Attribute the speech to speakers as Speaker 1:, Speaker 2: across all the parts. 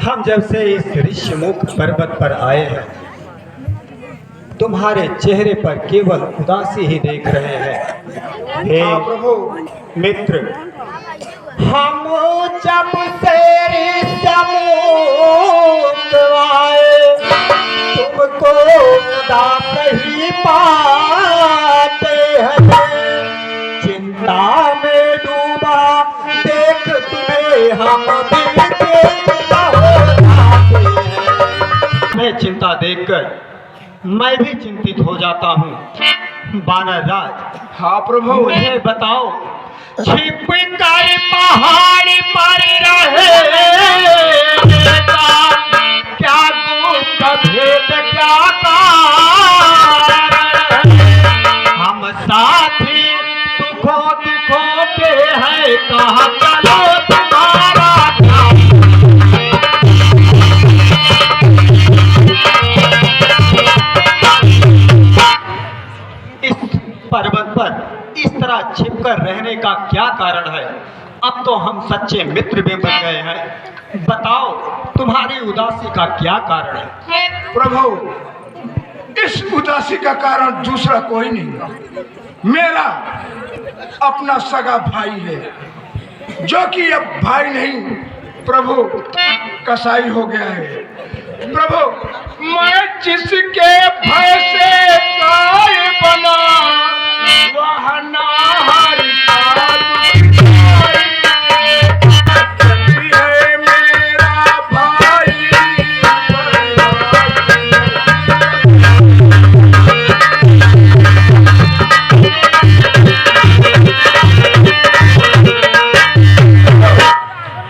Speaker 1: हम जब से इस ऋषिमुख पर्वत पर आए हैं, तुम्हारे चेहरे पर केवल उदासी ही देख रहे हैं। हे
Speaker 2: प्रभु
Speaker 1: मित्र, हम जब से ऋषिमुख आए, तुमको उदास ही पाते हैं। चिंता में डूबा देख तुम्हें हम दिल के चिंता हो जाते हैं। मैं चिंता देखकर मैं भी चिंतित हो जाता हूँ। बानर राज,
Speaker 2: हाँ प्रभु
Speaker 1: मुझे बताओ, छिप कर पहाड़ पर रहे क्या गुप्त भेद, क्या कारण? हम साथी सुखों दुखों के हैं, कहाँ चलो तुम्हारा काम? इस पर्वत पर इस तरह छिपकर रहने का क्या कारण है? अब तो हम सच्चे मित्र भी बन गए हैं। बताओ, तुम्हारी उदासी का क्या कारण है?
Speaker 2: प्रभु, इस उदासी का कारण दूसरा कोई नहीं, मेरा अपना सगा भाई है, जो कि अब भाई नहीं प्रभु कसाई हो गया है। प्रभु, मैं जिसके भय से काय बना, वह नाहर है मेरा भाई।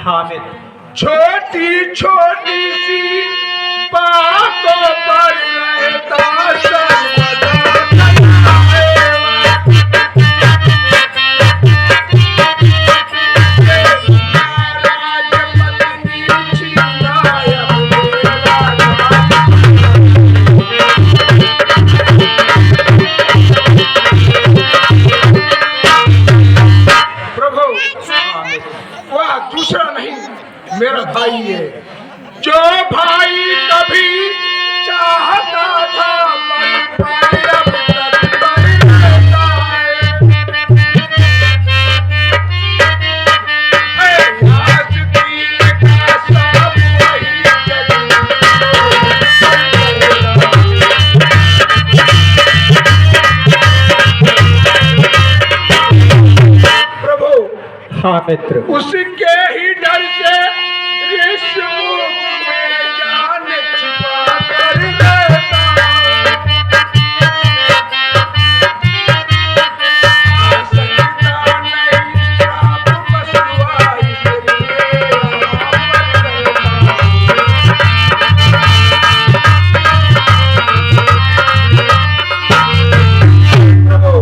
Speaker 1: हामिद,
Speaker 2: छोटी छोटी सी बातों पर रहता सर्वदा प्रभु, वह दूसरा नहीं मेरा भाई है, जो भाई कभी चाहता था पर अब तक पर रहता है। आज दिल का सब वही प्रभु,
Speaker 1: हाँ मित्र,
Speaker 2: उसके ही डर से ऋषिमुख में जान छिपा कर रहता। आ सकता नहीं श्राप बसुआ इसलिए प्रभु,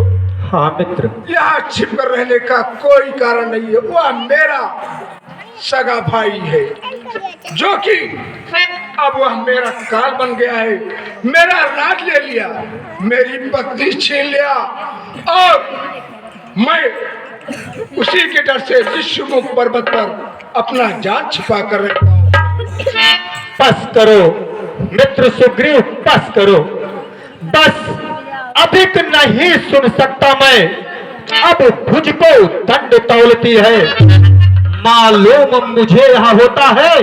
Speaker 1: हाँ मित्र,
Speaker 2: यहाँ छिप कर रहने का कोई कारण नहीं है। वह मेरा सगा भाई है, जो कि अब वह मेरा काल बन गया है। मेरा राज ले लिया, मेरी पत्नी छीन लिया, और मैं उसी के डर से ऋषिमुख पर्वत पर अपना जान छिपा कर रहता हूँ।
Speaker 1: बस करो मित्र सुग्रीव, बस करो। बस अधिक नहीं सुन सकता मैं, अब मुझको दंड तौलती है। मालूम मुझे यहाँ होता है,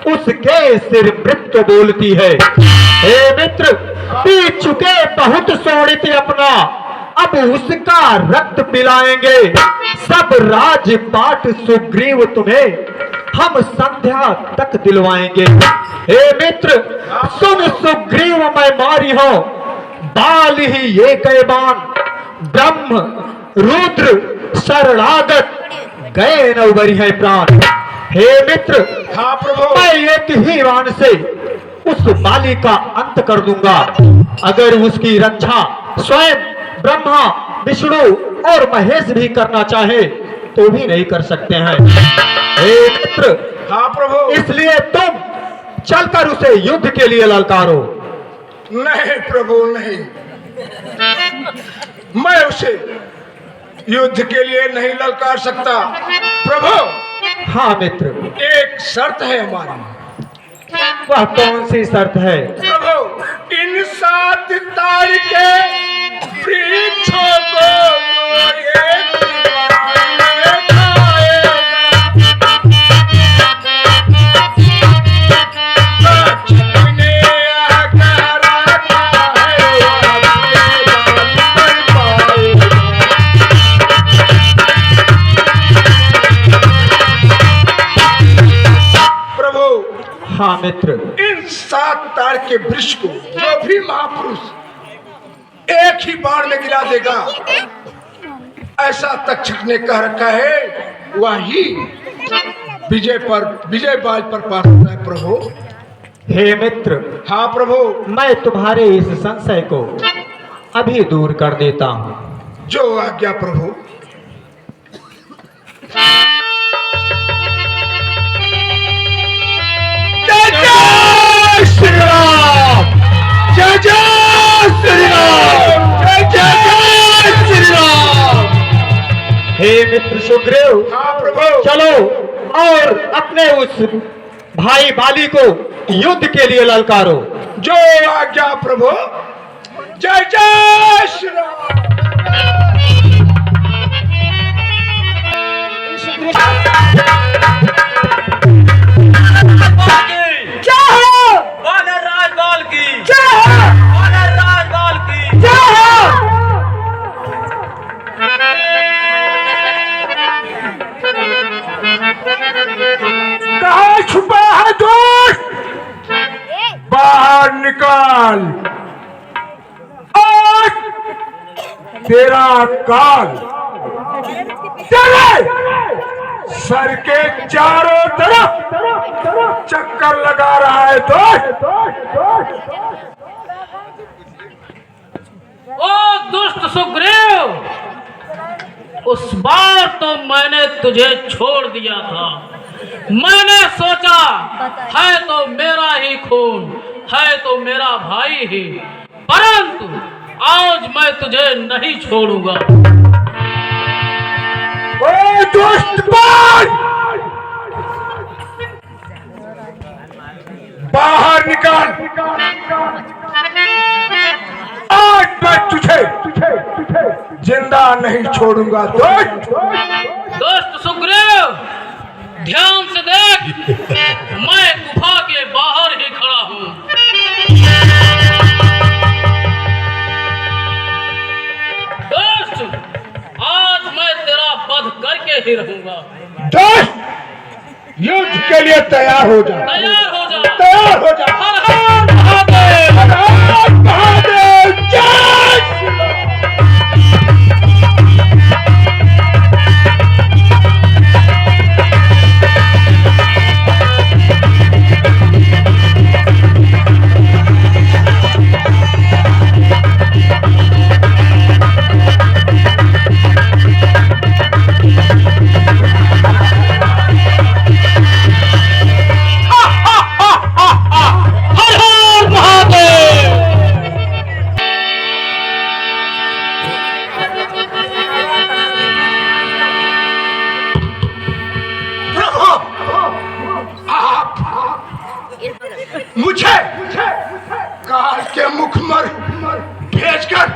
Speaker 1: उसके सिर मृत्यु बोलती है। हे मित्र, पी चुके बहुत सोड़ित अपना, अब उसका रक्त पिलाएंगे। सब राजपाट सुग्रीव तुम्हें हम संध्या तक दिलवाएंगे। हे मित्र, सुन सुग्रीव, मैं मारी हूं बाल ही एक बाण, ब्रह्म रुद्र शरणागत गए न उबरी है प्राण। हे मित्र,
Speaker 2: हाँ प्रभु,
Speaker 1: मैं एक ही बाण से उस बाली का अंत कर दूंगा। अगर उसकी रक्षा स्वयं ब्रह्मा विष्णु और महेश भी करना चाहे तो भी नहीं कर सकते हैं। हे मित्र,
Speaker 2: हाँ प्रभु,
Speaker 1: इसलिए तुम चलकर उसे युद्ध के लिए ललकारो।
Speaker 2: नहीं प्रभु नहीं, मैं उसे युद्ध के लिए नहीं ललकार सकता। प्रभु,
Speaker 1: हाँ मित्र,
Speaker 2: एक शर्त है हमारी।
Speaker 1: वह कौन सी शर्त है?
Speaker 2: प्रभु, इन 7 तार के वृक्षों को एक बार में खाएगा। जिसने आकर रखा है प्रभु,
Speaker 1: हाँ मित्र,
Speaker 2: इन 7 तार के वृक्ष को जो भी महापुरुष एक ही बाण में गिरा देगा, ऐसा तक्षक ने कह रखा है, वही विजय बाज पर पार होता है। प्रभु,
Speaker 1: हे मित्र,
Speaker 2: हाँ प्रभु,
Speaker 1: मैं तुम्हारे इस संशय को अभी दूर कर देता हूँ।
Speaker 2: जो आज्ञा प्रभु।
Speaker 1: जय जय श्री राम, जय जय श्री राम, जय जय श्री राम। हे मित्र सुग्रीव,
Speaker 2: हाँ प्रभु,
Speaker 1: चलो और अपने उस भाई बाली को युद्ध के लिए ललकारो।
Speaker 2: जो आज्ञा प्रभु। जय जय श्री राम। कहाँ छुपा है दोस्त? बाहर निकाल, आज तेरा काल तेरे सर के चारों तरफ चक्कर लगा रहा है दोस्त।
Speaker 3: ओ दुष्ट सुग्रीव, उस बार तो मैंने तुझे छोड़ दिया था। मैंने सोचा है तो मेरा ही खून, है तो मेरा भाई ही, परंतु आज मैं तुझे नहीं छोड़ूंगा।
Speaker 2: ओ दुष्ट बाहर निकाल, आज मैं तुझे जिंदा नहीं छोड़ूंगा दोस्त।
Speaker 3: दोस्त सुग्रीव, ध्यान से देख, मैं गुफा के बाहर ही खड़ा हूँ। दोस्त, आज मैं तेरा वध करके ही रहूंगा।
Speaker 2: दोस्त, युद्ध के लिए तैयार हो जा,
Speaker 3: तैयार हो जा,
Speaker 2: तैयार हो जा।
Speaker 3: हर हर महादेव।
Speaker 2: हर हर महादेव, जय श्री राम।
Speaker 3: हर हर महादेव।
Speaker 2: मुझे काल के मुखमर भेजकर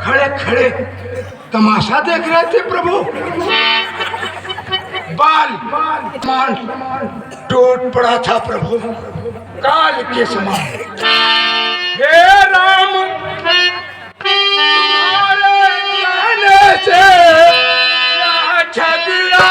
Speaker 2: खड़े खड़े तमाशा देख रहे थे प्रभु। बाल मान टूट पड़ा था प्रभु, काल के समान। हे राम, तुम्हारे कहने से यह झगड़ा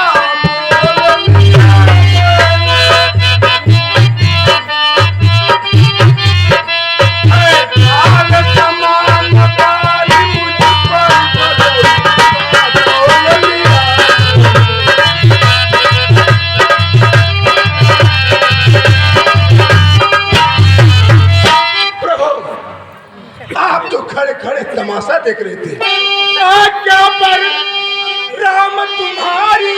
Speaker 2: तमाशा देख रहे थे। क्या पर राम तुम्हारी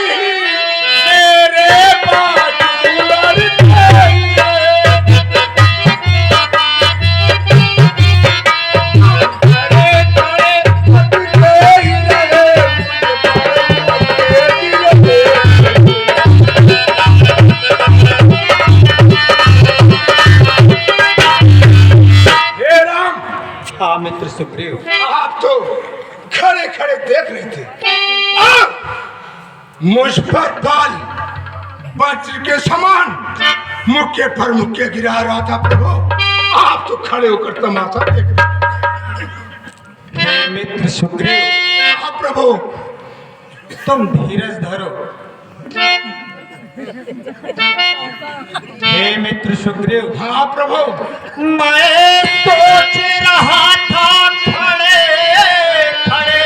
Speaker 2: मेरे बाजू लड़ते
Speaker 1: मित्र सुग्रीव।
Speaker 2: आप तो खड़े खड़े देख रहे थे, आप मुझ पर बाल वज्र के समान मुक्के पर मुक्के गिरा रहा था प्रभु। आप तो खड़े होकर तमाशा देख रहे
Speaker 1: हे मित्र सुग्रीव,
Speaker 2: हाँ प्रभु।
Speaker 1: तुम धीरज धरो। हे मित्र सुग्रीव,
Speaker 2: हाँ प्रभु।
Speaker 1: मैं सोच रहा था खड़े खड़े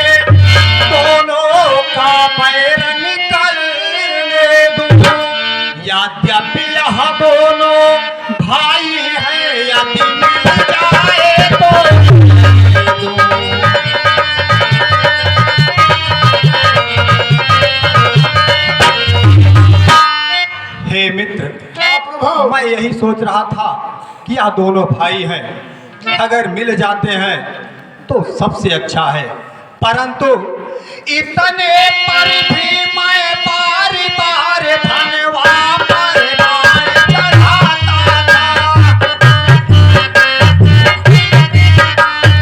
Speaker 1: दोनों का पैर निकलने दूं। यद्यपि यह दोनों भाई हैं, यदि मिल जाए तो हे मित्र,
Speaker 2: प्रभु
Speaker 1: मैं यही सोच रहा था कि यह दोनों भाई हैं, अगर मिल जाते हैं तो सबसे अच्छा है, परंतु इतने पर भी मैं बार बार धनवा पर बार चढ़ाता था।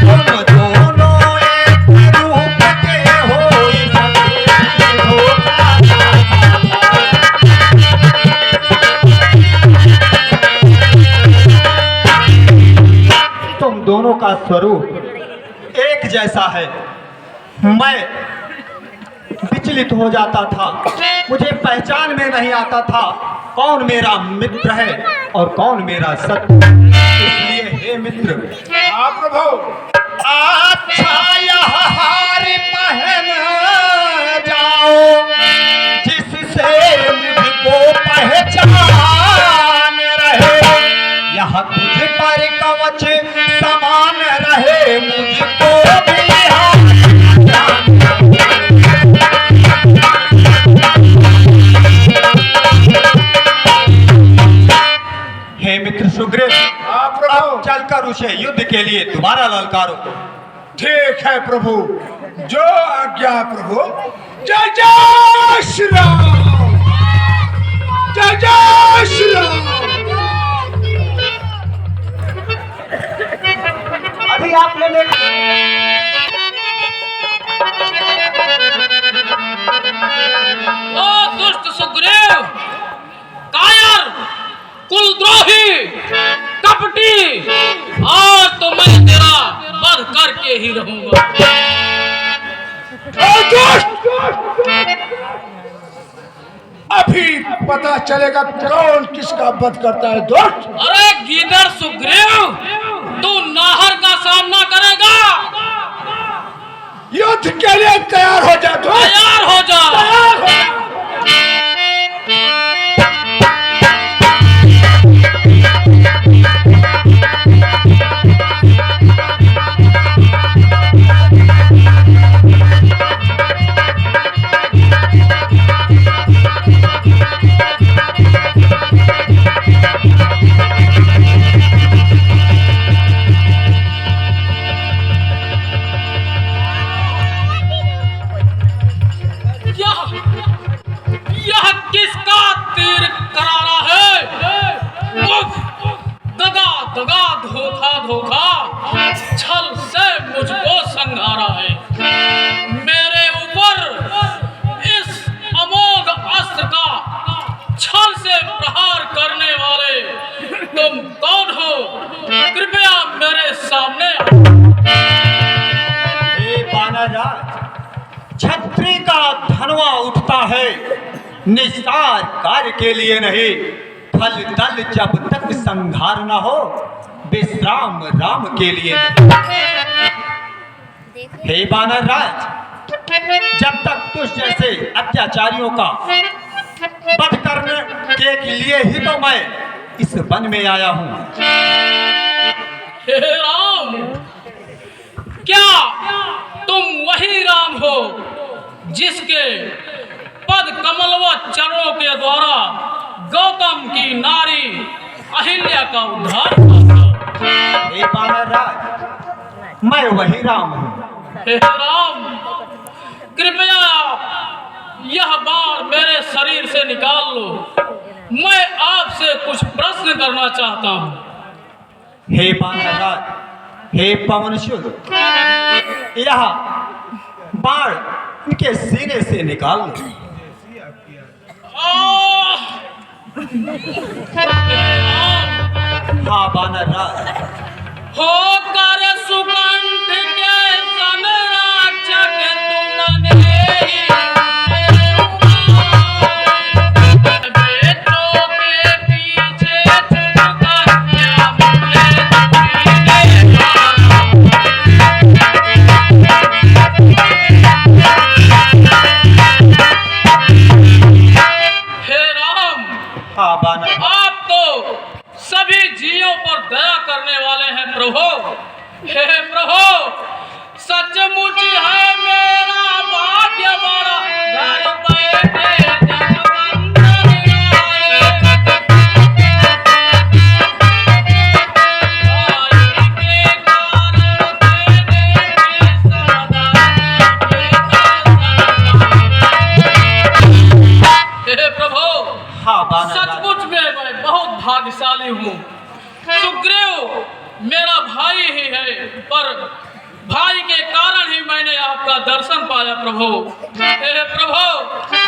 Speaker 1: तुम दोनों एक रूप के हो, इसलिए होता तुम दोनों का स्वरूप एक जैसा है। मैं विचलित हो जाता था, मुझे पहचान में नहीं आता था कौन मेरा मित्र है और कौन मेरा शत्रु। इसलिए हे मित्र,
Speaker 2: हाँ प्रभु।
Speaker 1: अच्छा यह हार पहन जाओ जिससे मुझको पहचान रहे। यह तुझ पर कवच समान रहे, मुझको भी हे मित्र सुग्रीव,
Speaker 2: हाँ प्रभु।
Speaker 1: अब चलकर उसे युद्ध के लिए दोबारा ललकारो।
Speaker 2: ठीक है प्रभु, जो आज्ञा है प्रभु। जय जय श्री राम, जय जय श्री राम।
Speaker 1: अभी आपने
Speaker 3: ओ दुष्ट सुग्रीव, कायर, कुलद्रोही, कपटी, आज तो मैं तेरा वध करके ही रहूंगा।
Speaker 2: अभी पता चलेगा कौन किसका वध करता है दोस्त।
Speaker 3: अरे गीदड़ सुग्रीव, तू नाहर का सामना करेगा।
Speaker 2: युद्ध के लिए तैयार हो जा दोस्त,
Speaker 3: तैयार हो जा।
Speaker 2: तैयार हो जा।
Speaker 3: यह किसका तीर करारा है? उफ, दगा दगा, धोखा धोखा, छल से मुझको संघारा है। मेरे ऊपर इस अमोघ अस्त्र का छल से प्रहार करने वाले तुम कौन हो? कृपया मेरे सामने
Speaker 1: हे बानाराज, छत्री का धनवा उठता है निस्तार कार्य के लिए नहीं, फल दल जब तक संहार न हो विश्राम राम के लिए नहीं। हे बानरराज, जब तक तुझ जैसे अत्याचारियों का वध करने के लिए ही तो मैं इस वन में आया हूँ।
Speaker 3: हे राम, क्या तुम वही राम हो जिसके पद कमल व चरणों के द्वारा गौतम की नारी अहिल्या का उद्धार हुआ था?
Speaker 1: हे बानरराज, मैं वही राम हूँ।
Speaker 3: हे राम, कृपया यह बाण मेरे शरीर से निकाल लो। मैं आपसे कुछ प्रश्न करना चाहता हूँ।
Speaker 1: हे बानरराज, हे पवनसुत, यह बाण उनके सीने से निकाल लो। हाँ वानरराज,
Speaker 3: होकर सुगंध के संरक्षक तुमने ही बेटों के पीछे छुपकर क्या मुझे हे राम,
Speaker 1: हाँ वानर,
Speaker 3: आप तो सभी जीवों पर दया करने वाले हैं प्रभु। हे प्रभु, सचमुच है मेरा भाग्य बड़ा, घर बैठे जगवंदन आए। भाई के कारण मैंने भी सदा हे प्रभु,
Speaker 1: हाँ वानरराज,
Speaker 3: सचमुच में मैं बहुत भाग्यशाली हूँ। सुग्रीव मेरा भाई ही है, पर भाई के कारण ही मैंने आपका दर्शन पाया प्रभु। हे प्रभु,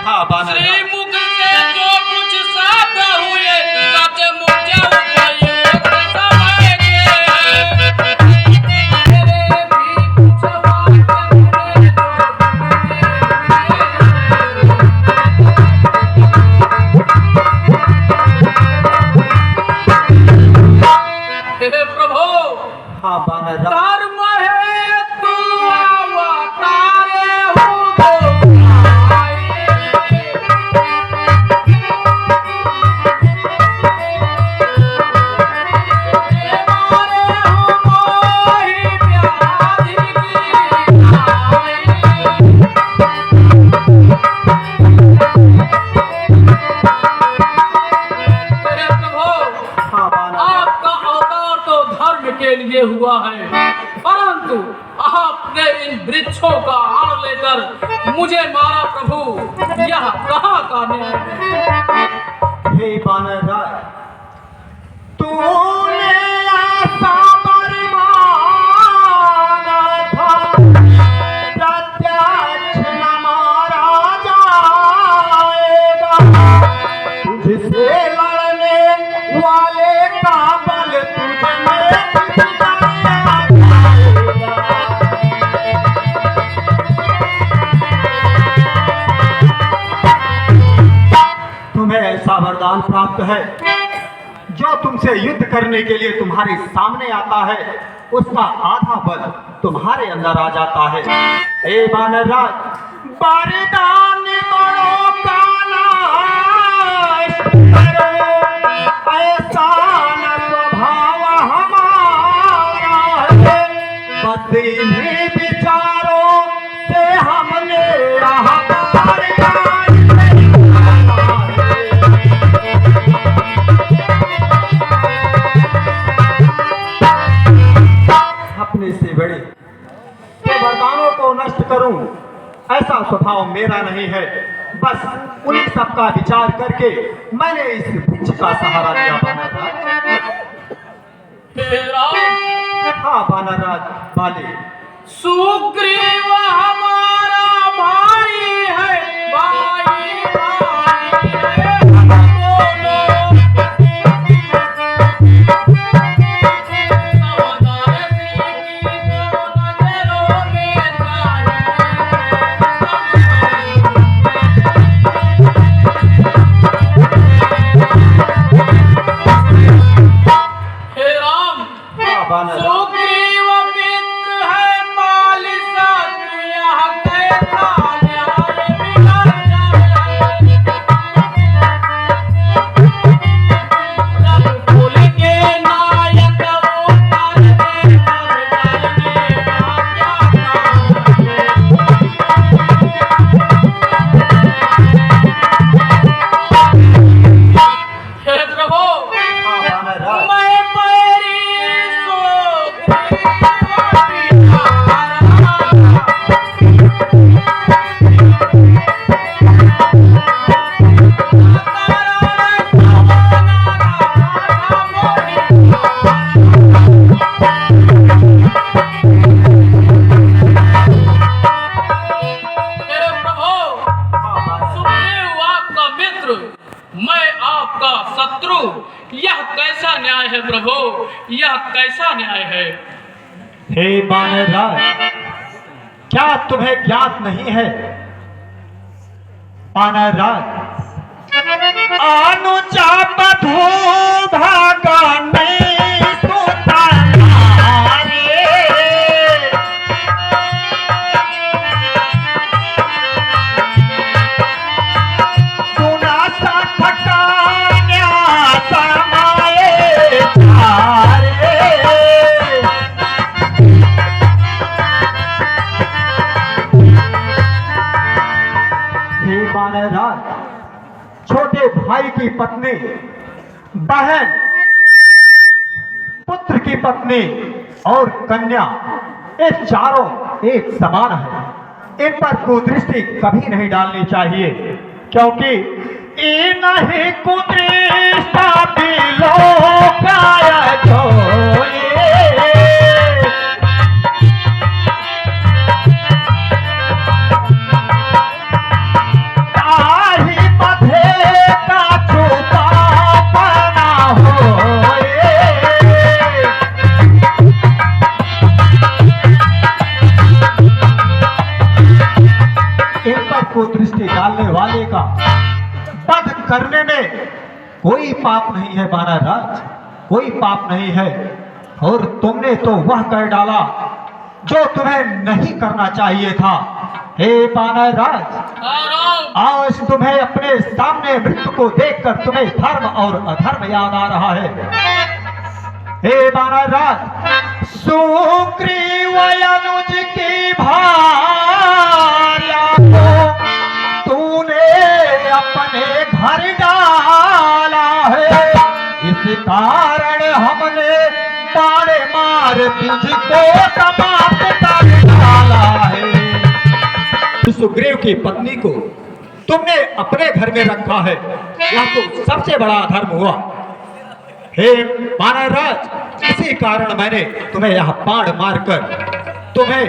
Speaker 1: हाँ वानरराज,
Speaker 3: श्रीमुख से जो कुछ शब्द हुए सचमुच उपयुक्त समय के हैं। मेरे भी कुछ वाक्य मेरे हे प्रभु,
Speaker 1: हाँ वानरराज,
Speaker 3: धर्म है तू अवतारे हो गोसाई। मारे हो मोहि व्याधि की नाई। हे प्रभु,
Speaker 1: हाँ वानरराज,
Speaker 3: आपका अवतार तो धर्म के लिए हुआ है, परंतु आपने इन वृक्षों का आड़ लेकर मुझे मारा प्रभु। यह कहाँ का न्याय है?
Speaker 1: हे वानरराज, तूने ऐसा बरमाना था, प्रत्यक्ष न मारा जाएगा। तुझसे लड़ने वाले का बल तुझ में दिखाया जाएगा। तुम्हें ऐसा वरदान प्राप्त है, जो तुमसे युद्ध करने के लिए तुम्हारे सामने आता है, उसका आधा बल तुम्हारे अंदर आ जाता है। हे वानरराज, वरदान बड़ों का नाश करो, ऐसा न स्वभाव हमारा है। बस इन्हीं विचारों से हमने हमारे अपने से बड़े के वरदानों को नष्ट करूं, ऐसा स्वभाव मेरा नहीं है। बस उन्हीं सबका विचार करके मैंने इस वृक्ष का सहारा लिया वानरराज।
Speaker 3: हे राम,
Speaker 1: हाँ वानरराज वाले,
Speaker 3: सुग्रीव हमारा भाई है, भाई भाई है हम दोनों। समझदार सिंह की तो नजरों में चाहिए। हे राम,
Speaker 1: हाँ वानरराज,
Speaker 3: सुग्रीव मित्र है माली सत्य यह कैसा न्याय है प्रभु, यह कैसा न्याय है?
Speaker 1: हे बानरराज, क्या तुम्हें ज्ञात नहीं है? बानरराज, अनुजा बधू भागने सुता नारे, सुना सा थकान्या समाये चारे। हे बानरराज, छोटे भाई की पत्नी, बहन, पुत्र की पत्नी और कन्या, ये चारों एक समान है। इन पर कुदृष्टि कभी नहीं डालनी चाहिए, क्योंकि ये नहीं कुदृष्टा बिलोकाया जोए। को दृष्टि डालने वाले का वध करने में कोई पाप नहीं है बानरराज, कोई पाप नहीं है। और तुमने तो वह कर डाला जो तुम्हें नहीं करना चाहिए था। हे बानरराज, आज तुम्हें अपने सामने मृत्यु को देखकर तुम्हें धर्म और अधर्म याद आ रहा है। हे बानरराज, सुग्रीव अनुज की भार्या को तूने अपने घर डाला है, इस कारण हमने बाण मार तुझको समाप्त कर डाला है। सुग्रीव की पत्नी को तुमने अपने घर में रखा है, यह तो सबसे बड़ा अधर्म हुआ। हे बानरराज, इसी कारण मैंने तुम्हें यह बाण मारकर तुम्हें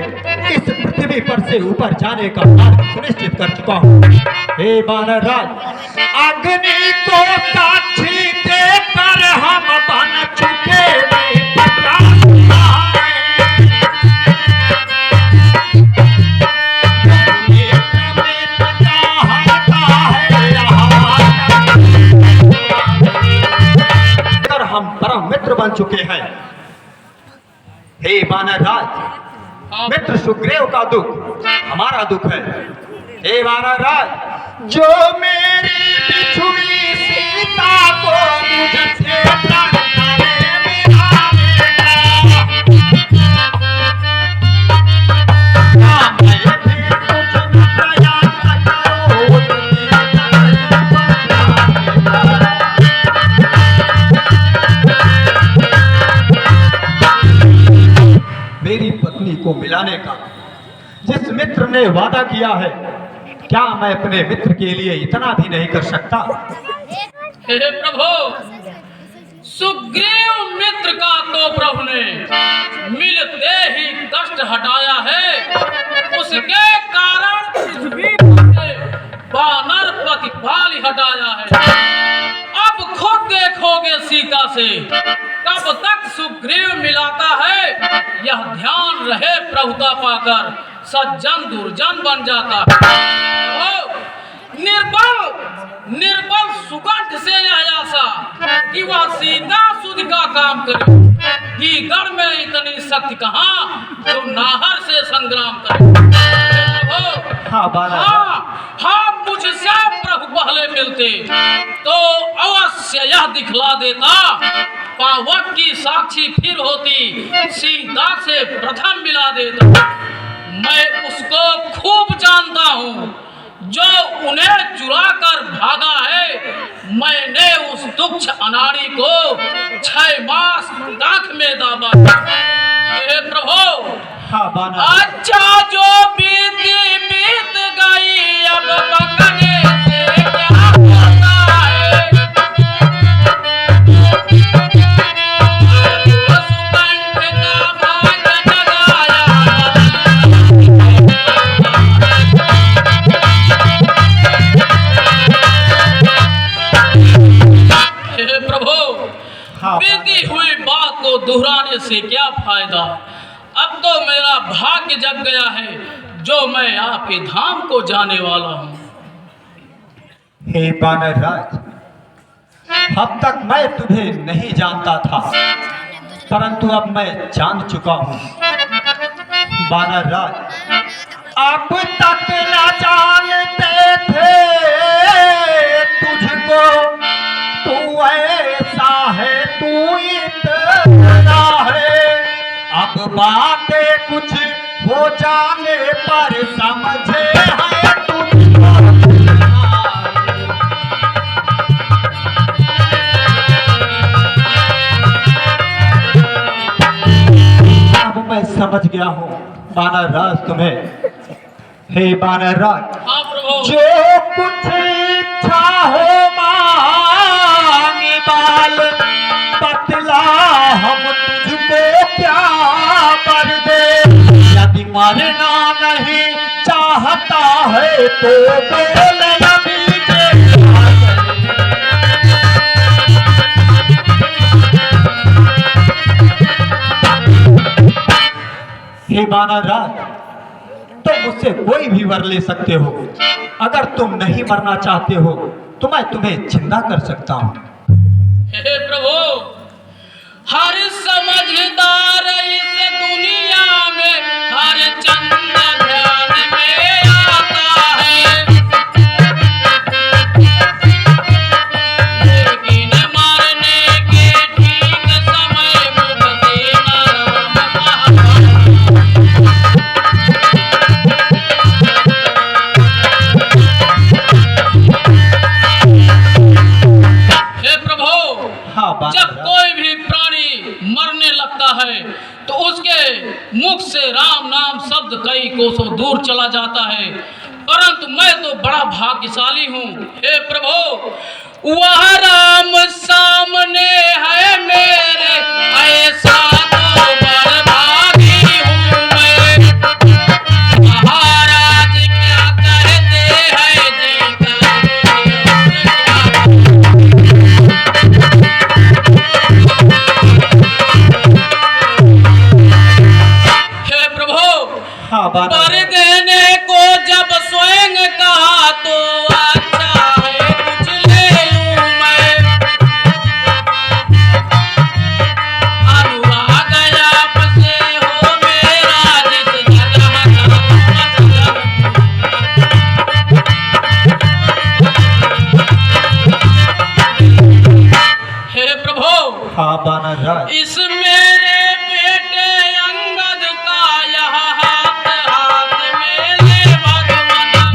Speaker 1: इस पृथ्वी पर से ऊपर जाने का मार्ग सुनिश्चित कर चुका हूँ। हे बानरराज, अग्नि को साक्षी देकर हम बन चुके हम परम मित्र बन चुके हैं। हे बानरराज, मित्र सुग्रीव का दुख हमारा दुख है। हे बानरराज, जो मेरी बिछुड़ी सीता को मुझसे प्राण मेरी पत्नी को मिलाने का जिस मित्र ने वादा किया है, क्या मैं अपने मित्र के लिए इतना भी नहीं कर सकता?
Speaker 3: हे प्रभु, सुग्रीव मित्र का तो प्रभु ने मिलते ही कष्ट हटाया है, उसके कारण पृथ्वी से बानर प्रतिपाल हटाया है। अब खुद देखोगे सीता से कब तक सुग्रीव मिलाता है। यह ध्यान रहे, प्रभुता पाकर सज्जन दुर्जन बन जाता है। निर्बल निर्बल सुगंध से यह आशा कि वह सीता सुध का काम करे, कि गढ़ में इतनी शक्ति कहाँ जो नाहर से संग्राम करे। हाँ, मुझसे प्रभु पहले मिलते तो अवश्य यह दिखला देता, पावक की साक्षी फिर होती, सीता से प्रथम मिला देता। मैं उसको खूब जानता हूँ जो उन्हें चुरा कर भागा है। मैंने उस तुच्छ अनाड़ी को 6 मास दाख में दाबा। हे प्रभु, अच्छा जो बीती बीत गई, अब बकने से क्या होता है। हे प्रभु,
Speaker 1: हाँ,
Speaker 3: बीती हुई बात को दोहराने से क्या फायदा। अब तो मेरा भाग्य जग गया है जो मैं आपके धाम को जाने वाला हूँ।
Speaker 1: हे बानर राज, अब तक मैं तुम्हें नहीं जानता था, परंतु अब मैं जान चुका हूँ। बानर राज, अब तक न जानते थे तुझको, तू ऐसा है, तू इतना है। अब बातें कुछ हो जाने पर समझे है तुझको। अब मैं समझ गया हूँ बानर राज तुम्हें। हे बानर राज,
Speaker 3: हाँ प्रभु।
Speaker 1: जो कुछ इच्छा हो मांगे बाल, बतला हम तुझको क्या कर दे। यदि मरना नहीं चाहता है तो बोल अभी जे क्या करे। हे बानर राज, तुम मुझसे कोई भी वर ले सकते हो। अगर तुम नहीं मरना चाहते हो तो मैं तुम्हें जिंदा कर सकता हूँ।
Speaker 3: हे प्रभु, हर समझदार इस दुनिया में हर चंद ध्यान में आता है, लेकिन मारने के ठीक समय मुझ से नाम हे प्रभु,
Speaker 1: हाँ
Speaker 3: जब
Speaker 1: बानर राज,
Speaker 3: कोई भी प्राणी मरने लगता है तो उसके मुख से राम नाम शब्द कई कोसों दूर चला जाता है, परंतु मैं तो बड़ा भाग्यशाली हूँ। हे प्रभु, वह राम सामने है मेरे, ऐसा तो बड़भागी हूँ मैं। महाराज क्या कहते हैं जी क्या। हे प्रभु,
Speaker 1: हाँ बानर
Speaker 3: पर
Speaker 1: राज,
Speaker 3: देने को जब स्वयं कहा तो अच्छा है कुछ ले लूं मैं। अनुराग आपसे हो मेरा जिस जगह जाऊं हे प्रभु,
Speaker 1: हाँ बानर राज,
Speaker 3: इस मेरे बेटे अंगद का यह हाथ हाथ में ले भगवान।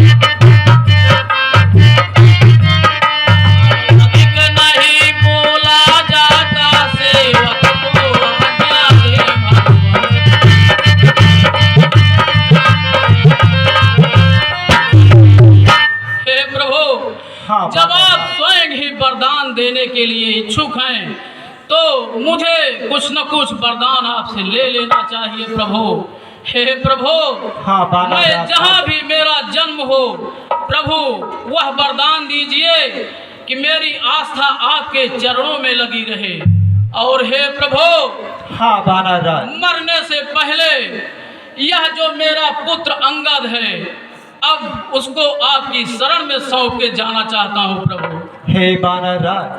Speaker 3: अधिक नहीं बोला जाता सेवक को आज्ञा दे भगवान। हे प्रभु,
Speaker 1: हाँ
Speaker 3: जब
Speaker 1: बानर
Speaker 3: आप
Speaker 1: राज,
Speaker 3: स्वयं ही वरदान देने के लिए इच्छुक हैं तो मुझे कुछ न कुछ वरदान आपसे ले लेना चाहिए प्रभु। हे प्रभु,
Speaker 1: हाँ बानर
Speaker 3: मैं
Speaker 1: राज,
Speaker 3: जहाँ भी मेरा जन्म हो प्रभु वह वरदान दीजिए कि मेरी आस्था आपके चरणों में लगी रहे। और हे प्रभु,
Speaker 1: हाँ बानर राज,
Speaker 3: मरने से पहले यह जो मेरा पुत्र अंगद है अब उसको आपकी शरण में सौंप के जाना चाहता हूँ प्रभु।
Speaker 1: हे बानर राज,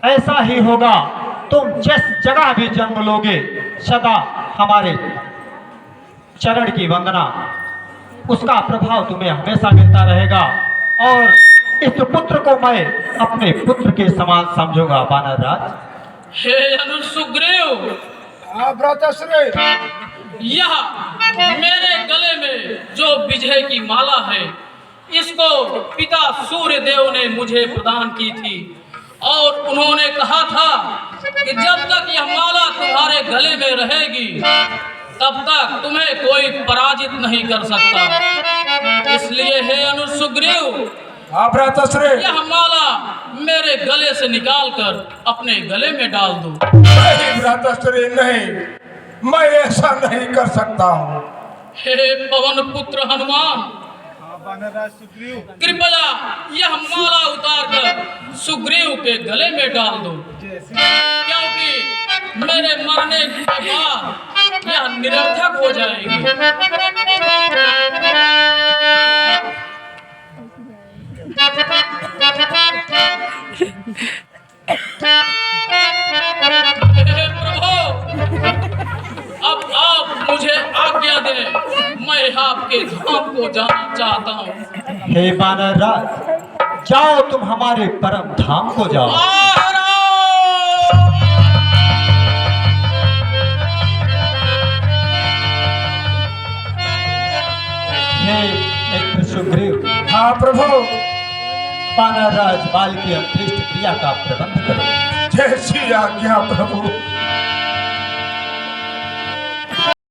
Speaker 1: ऐसा ही होगा। तुम जिस जगह भी जन्म लोगे सदा हमारे चरण की वंदना, उसका प्रभाव तुम्हें हमेशा मिलता रहेगा। और इस पुत्र को मैं अपने पुत्र के समान समझूंगा बानर राज।
Speaker 3: हे अनुसुग्रीव,
Speaker 2: व्रतश्री,
Speaker 3: यह मेरे गले में जो विजय की माला है इसको पिता सूर्य देव ने मुझे प्रदान की थी और उन्होंने कहा था कि जब तक यह माला तुम्हारे गले में रहेगी तब तक तुम्हें कोई पराजित नहीं कर सकता। इसलिए हे अनुसुग्रीव,
Speaker 2: व्रतश्री,
Speaker 3: यह माला मेरे गले से निकालकर अपने गले में डाल दो।
Speaker 2: नहीं व्रतश्री, नहीं, मैं ऐसा नहीं कर सकता हूँ।
Speaker 3: हे पवन पुत्र हनुमान, कृपया यह माला उतार कर सुग्रीव के गले में डाल दो, क्योंकि मेरे मरने के बाद यह निरर्थक हो जाएगी। हे प्रभु, अब आप मुझे आज्ञा दें, मैं आपके धाम को जाना चाहता हूँ।
Speaker 1: हे वानर राज, जाओ तुम हमारे परम धाम को जाओ। हे मित्र सुग्रीव,
Speaker 2: हाँ प्रभु।
Speaker 1: वानर राज बाल की अंत्येष्टि क्रिया का प्रबंध करो।
Speaker 2: जैसी आज्ञा प्रभु।